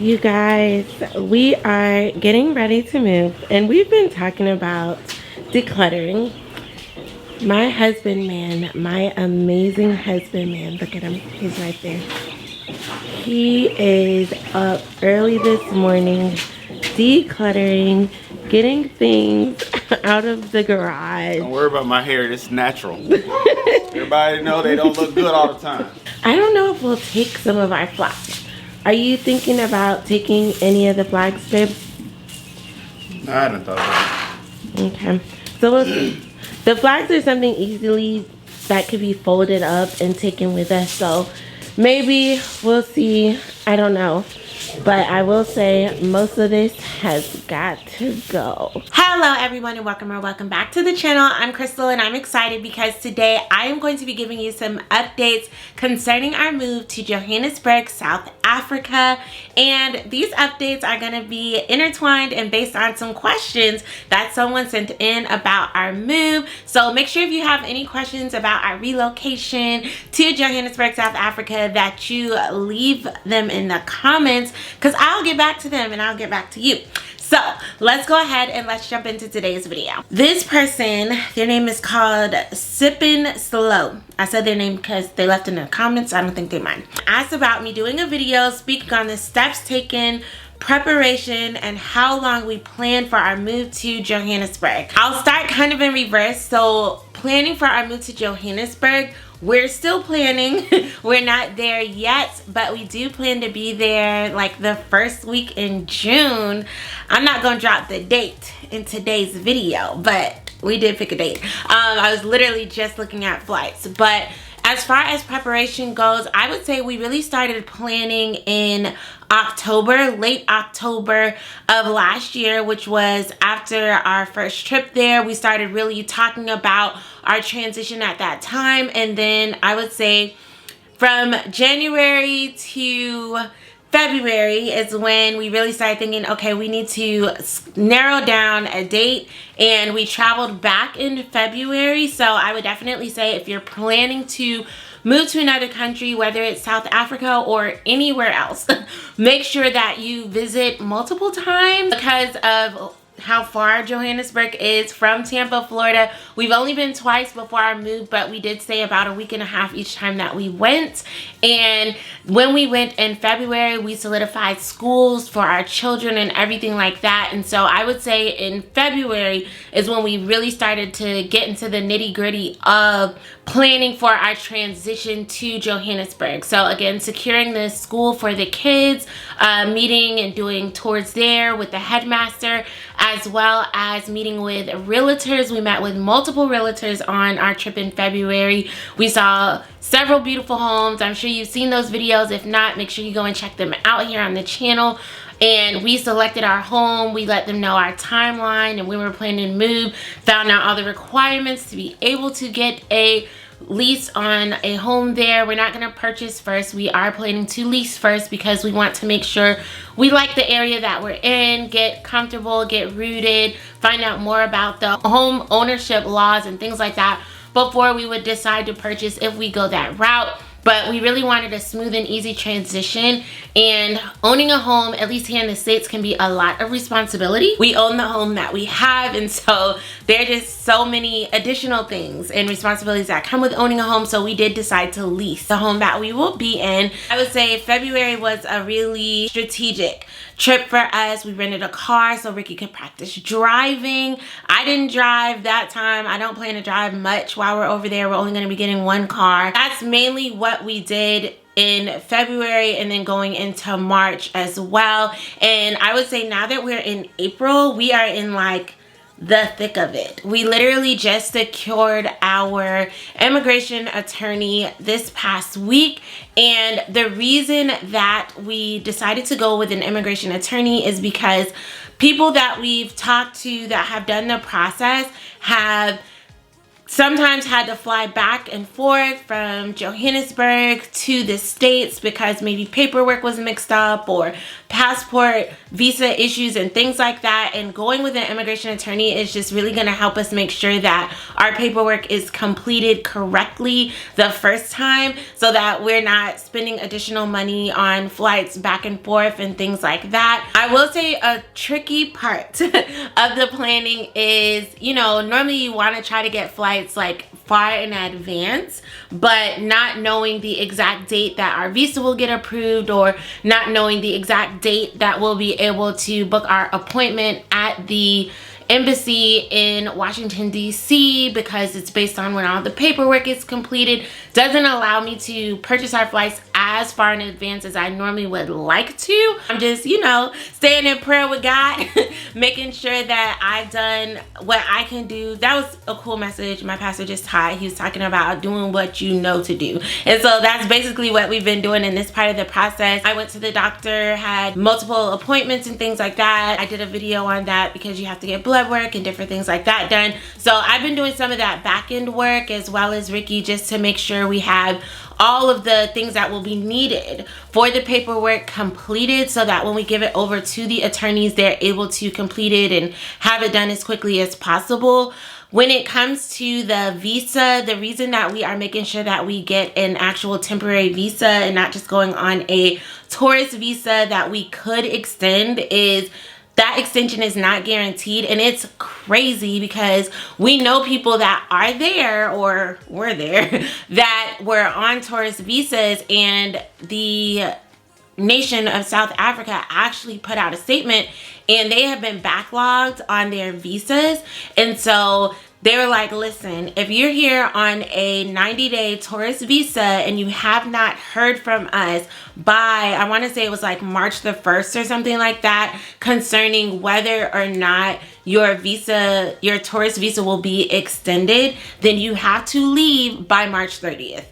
You guys, we are getting ready to move and we've been talking about decluttering. My husband man, my amazing husband man, look at him, he's right there. He is up early this morning decluttering, getting things out of the garage. Don't worry about my hair, it's natural. Everybody know they don't look good all the time. I don't know if we'll take some of our flags. Are you thinking about taking any of the flags, babe? No, I hadn't thought about Okay, so we'll see. The flags are something easily that could be folded up and taken with us, so maybe we'll see. I don't know, but I will say most of this has got to go. Hello everyone and welcome back to the channel. I'm Crystal and I'm excited because today I am going to be giving you some updates concerning our move to Johannesburg, South Africa, and these updates are going to be intertwined and based on some questions that someone sent in about our move. So make sure if you have any questions about our relocation to Johannesburg, South Africa, that you leave them in the comments because I'll get back to them and I'll get back to you. So let's go ahead and let's jump into today's video. This person, their name is called Sippin' Slow. I said their name because they left in the comments. I don't think they mind. Asked about me doing a video speaking on the steps taken, preparation, and how long we plan for our move to Johannesburg. I'll start kind of in reverse. So planning for our move to Johannesburg, we're still planning. We're not there yet, but we do plan to be there like the first week in June. I'm not gonna drop the date in today's video, but we did pick a date. I was literally just looking at flights, but as far as preparation goes, I would say we really started planning in October, late October of last year, which was after our first trip there. We started really talking about our transition at that time. And then I would say from January to February is when we really started thinking, okay, we need to narrow down a date, and we traveled back in February. So I would definitely say if you're planning to move to another country, whether it's South Africa or anywhere else, make sure that you visit multiple times because of how far Johannesburg is from Tampa, Florida. We've only been twice before our move, but we did stay about a week and a half each time that we went. And when we went in February, we solidified schools for our children and everything like that. And so I would say in February is when we really started to get into the nitty-gritty of planning for our transition to Johannesburg. So again, securing the school for the kids, meeting and doing tours there with the headmaster, as well as meeting with realtors. We met with multiple realtors on our trip in February. We saw several beautiful homes. I'm sure you've seen those videos. If not, make sure you go and check them out here on the channel. And we selected our home. We let them know our timeline and when we were planning to move, found out all the requirements to be able to get a lease on a home there. We're not going to purchase first. We are planning to lease first because we want to make sure we like the area that we're in, get comfortable, get rooted, find out more about the home ownership laws and things like that before we would decide to purchase if we go that route. But we really wanted a smooth and easy transition, and owning a home, at least here in the States, can be a lot of responsibility. We own the home that we have, and so there are just so many additional things and responsibilities that come with owning a home, so we did decide to lease the home that we will be in. I would say February was a really strategic trip for us. We rented a car so Ricky could practice driving. I didn't drive that time. I don't plan to drive much while we're over there. We're only going to be getting one car. That's mainly what we did in February and then going into March as well. And I would say now that we're in April, we are in like the thick of it. We literally just secured our immigration attorney this past week, and the reason that we decided to go with an immigration attorney is because people that we've talked to that have done the process have sometimes had to fly back and forth from Johannesburg to the States because maybe paperwork was mixed up or passport, visa issues and things like that. And going with an immigration attorney is just really going to help us make sure that our paperwork is completed correctly the first time, so that we're not spending additional money on flights back and forth and things like that. I will say a tricky part of the planning is, you know, normally you want to try to get flights like far in advance, but not knowing the exact date that our visa will get approved, or not knowing the exact date that we'll be able to book our appointment at the embassy in Washington, D.C., because it's based on when all the paperwork is completed, doesn't allow me to purchase our flights as far in advance as I normally would like to. I'm just, you know, staying in prayer with God, making sure that I've done what I can do. That was a cool message my pastor just taught. He was talking about doing what you know to do. And so that's basically what we've been doing in this part of the process. I went to the doctor, had multiple appointments and things like that. I did a video on that because you have to get blood work and different things like that done. So I've been doing some of that back end work as well as Ricky, just to make sure we have all of the things that will be needed for the paperwork completed, so that when we give it over to the attorneys, they're able to complete it and have it done as quickly as possible. When it comes to the visa, the reason that we are making sure that we get an actual temporary visa and not just going on a tourist visa that we could extend is that extension is not guaranteed. And it's crazy because we know people that are there or were there that were on tourist visas, and the nation of South Africa actually put out a statement and they have been backlogged on their visas. And so they were like, listen, if you're here on a 90-day tourist visa and you have not heard from us by, I want to say it was like March the 1st or something like that, concerning whether or not your visa, your tourist visa will be extended, then you have to leave by March 30th.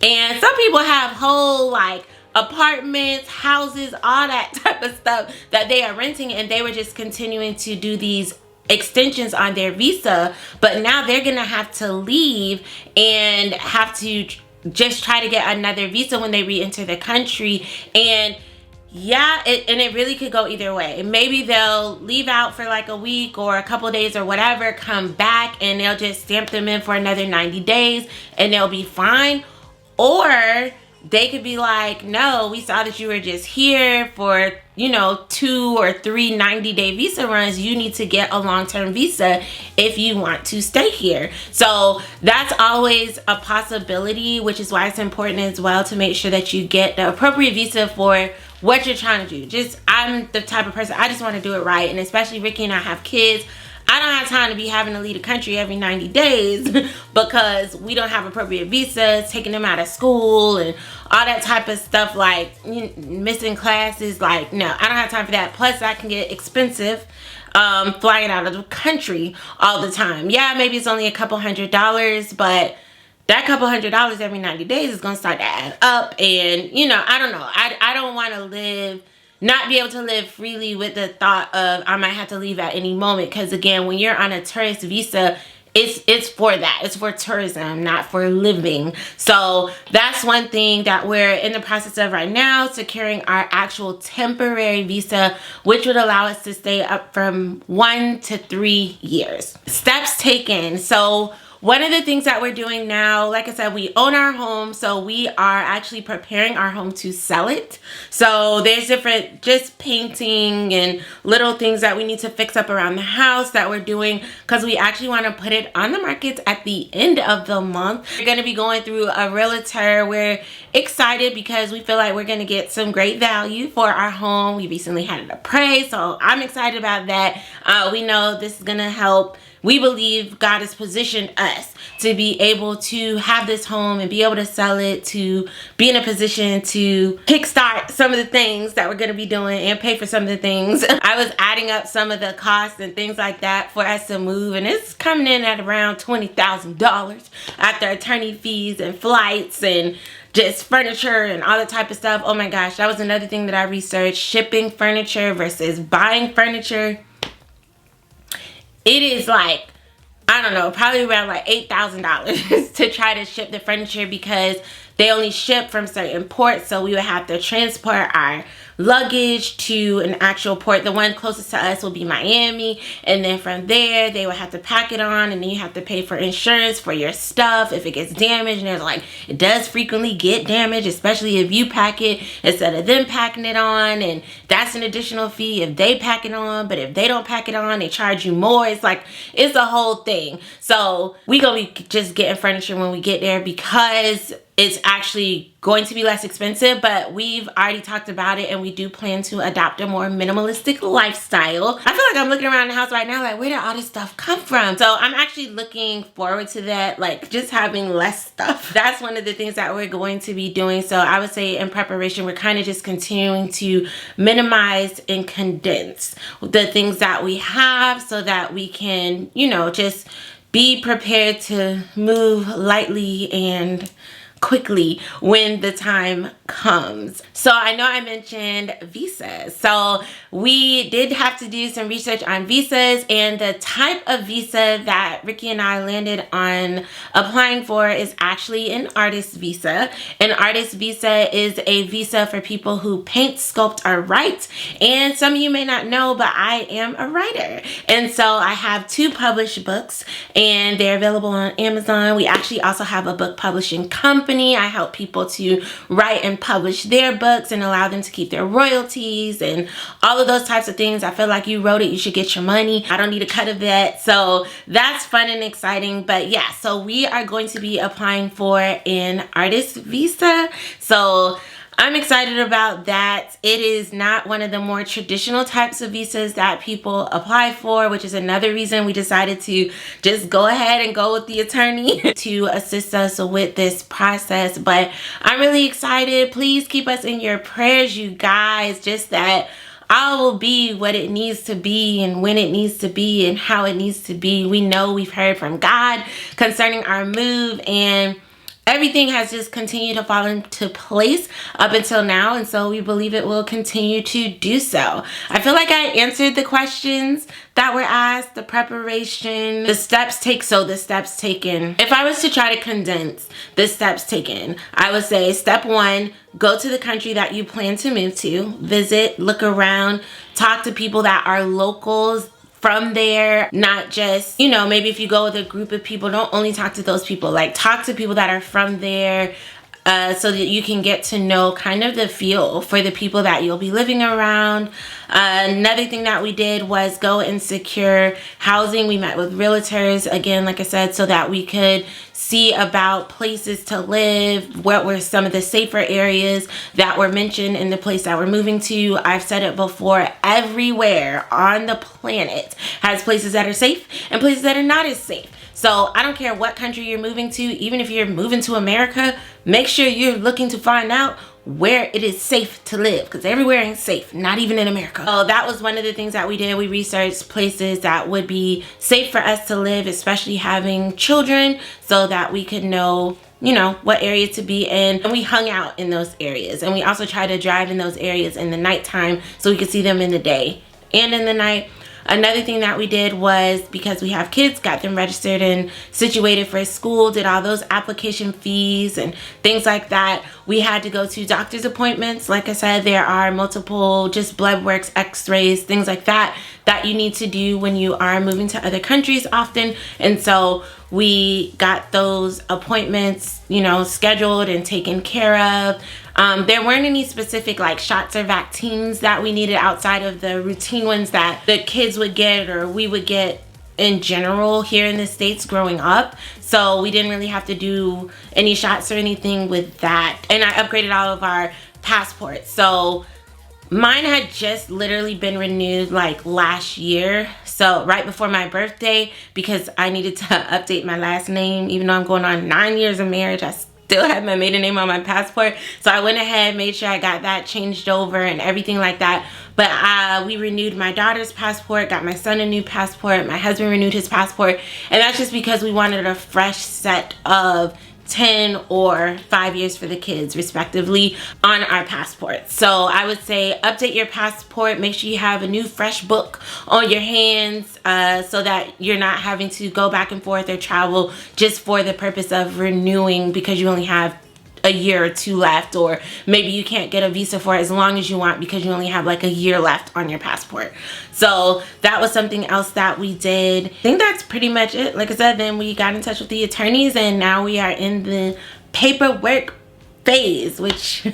And some people have whole like apartments, houses, all that type of stuff that they are renting, and they were just continuing to do these extensions on their visa, but now they're gonna have to leave and have to just try to get another visa when they re-enter the country. And yeah, it really could go either way. Maybe they'll leave out for like a week or a couple days or whatever, come back and they'll just stamp them in for another 90 days and they'll be fine. Or they could be like, no, we saw that you were just here for, you know, 2 or 3 90-day visa runs. You need to get a long-term visa if you want to stay here. So that's always a possibility, which is why it's important as well to make sure that you get the appropriate visa for what you're trying to do. I'm the type of person, I just want to do it right. And especially Ricky and I have kids. I don't have time to be having to leave the country every 90 days because we don't have appropriate visas, taking them out of school and all that type of stuff, like missing classes. Like, no, I don't have time for that. Plus, that can get expensive flying out of the country all the time. Yeah, maybe it's only a couple $100s, but that couple $100 every 90 days is going to start to add up. And, you know, I don't know. I don't want to not be able to live freely with the thought of I might have to leave at any moment. Because again, when you're on a tourist visa, it's for that. It's for tourism, not for living. So that's one thing that we're in the process of right now, securing our actual temporary visa, which would allow us to stay up from 1 to 3 years. Steps taken. So one of the things that we're doing now, like I said, we own our home, so we are actually preparing our home to sell it. So there's different just painting and little things that we need to fix up around the house that we're doing, because we actually want to put it on the market at the end of the month. We're going to be going through a realtor. We're excited because we feel like we're going to get some great value for our home. We recently had it appraised, so I'm excited about that. We know this is going to help. We believe God has positioned us to be able to have this home and be able to sell it, to be in a position to kickstart some of the things that we're going to be doing and pay for some of the things. I was adding up some of the costs and things like that for us to move, and it's coming in at around $20,000 after attorney fees and flights and just furniture and all that type of stuff. Oh my gosh, that was another thing that I researched. Shipping furniture versus buying furniture. It is like I don't know, probably around like $8,000 to try to ship the furniture because they only ship from certain ports. So we would have to transport our luggage to an actual port. The one closest to us will be Miami, and then from there they would have to pack it on, and then you have to pay for insurance for your stuff if it gets damaged. And there's like, it does frequently get damaged, especially if you pack it instead of them packing it on, and that's an additional fee if they pack it on. But if they don't pack it on, they charge you more. It's like, it's a whole thing. So we gonna be just getting furniture when we get there because it's actually going to be less expensive, but we've already talked about it and we do plan to adopt a more minimalistic lifestyle. I feel like I'm looking around the house right now like, where did all this stuff come from? So I'm actually looking forward to that, like just having less stuff. That's one of the things that we're going to be doing. So I would say in preparation, we're kind of just continuing to minimize and condense the things that we have so that we can, you know, just be prepared to move lightly and quickly when the time comes. So I know I mentioned visas. So we did have to do some research on visas, and the type of visa that Ricky and I landed on applying for is actually an artist visa. An artist visa is a visa for people who paint, sculpt, or write. And some of you may not know, but I am a writer. And so I have 2 published books and they're available on Amazon. We actually also have a book publishing company. I help people to write and publish their books and allow them to keep their royalties and all of those types of things. I feel like you wrote it, you should get your money. I don't need a cut of that. So that's fun and exciting. But yeah, so we are going to be applying for an artist visa. So I'm excited about that. It is not one of the more traditional types of visas that people apply for, which is another reason we decided to just go ahead and go with the attorney to assist us with this process. But I'm really excited. Please keep us in your prayers, you guys. Just that all will be what it needs to be and when it needs to be and how it needs to be. We know we've heard from God concerning our move, and everything has just continued to fall into place up until now, and so we believe it will continue to do so. I feel like I answered the questions that were asked, the preparation, the steps taken. If I was to try to condense the steps taken, I would say step 1, go to the country that you plan to move to, visit, look around, talk to people that are locals from there, not just, you know, maybe if you go with a group of people, don't only talk to those people, like talk to people that are from there, so that you can get to know kind of the feel for the people that you'll be living around. Another thing that we did was go and secure housing. We met with realtors, again, like I said, so that we could see about places to live, what were some of the safer areas that were mentioned in the place that we're moving to. I've said it before, everywhere on the planet has places that are safe and places that are not as safe. So I don't care what country you're moving to, even if you're moving to America, make sure you're looking to find out where it is safe to live, because everywhere ain't safe, not even in America. So that was one of the things that we did. We researched places that would be safe for us to live, especially having children, so that we could know, you know, what area to be in. And we hung out in those areas, and we also tried to drive in those areas in the nighttime so we could see them in the day and in the night. Another thing that we did was, because we have kids, got them registered and situated for school, did all those application fees and things like that. We had to go to doctor's appointments. Like I said, there are multiple just blood works, x-rays, things like that that you need to do when you are moving to other countries often. And so we got those appointments, you know, scheduled and taken care of. There weren't any specific like shots or vaccines that we needed outside of the routine ones that the kids would get or we would get in general here in the States growing up. So we didn't really have to do any shots or anything with that. And I upgraded all of our passports. So mine had just literally been renewed like last year. So right before my birthday, because I needed to update my last name. Even though I'm going on 9 years of marriage, I still had my maiden name on my passport. So I went ahead, made sure I got that changed over and everything like that. But we renewed my daughter's passport, got my son a new passport, my husband renewed his passport. And that's just because we wanted a fresh set of 10 or 5 years for the kids respectively on our passports. So I would say update your passport, make sure you have a new fresh book on your hands so that you're not having to go back and forth or travel just for the purpose of renewing because you only have a year or 2 left, or maybe you can't get a visa for as long as you want because you only have like a year left on your passport. So that was something else that we did. I think that's pretty much it. Like I said, then we got in touch with the attorneys and now we are in the paperwork phase, which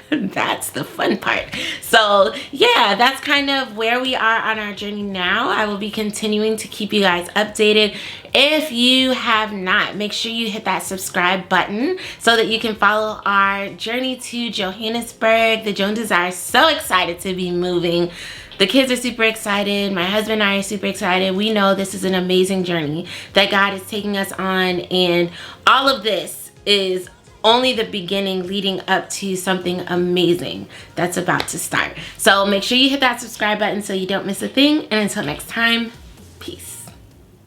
that's the fun part. So yeah, that's kind of where we are on our journey now. I will be continuing to keep you guys updated. If you have not, make sure you hit that subscribe button so that you can follow our journey to Johannesburg. The Joneses are so excited to be moving. The kids are super excited. My husband and I are super excited. We know this is an amazing journey that God is taking us on, and all of this is only the beginning leading up to something amazing that's about to start. So make sure you hit that subscribe button so you don't miss a thing. And until next time, peace.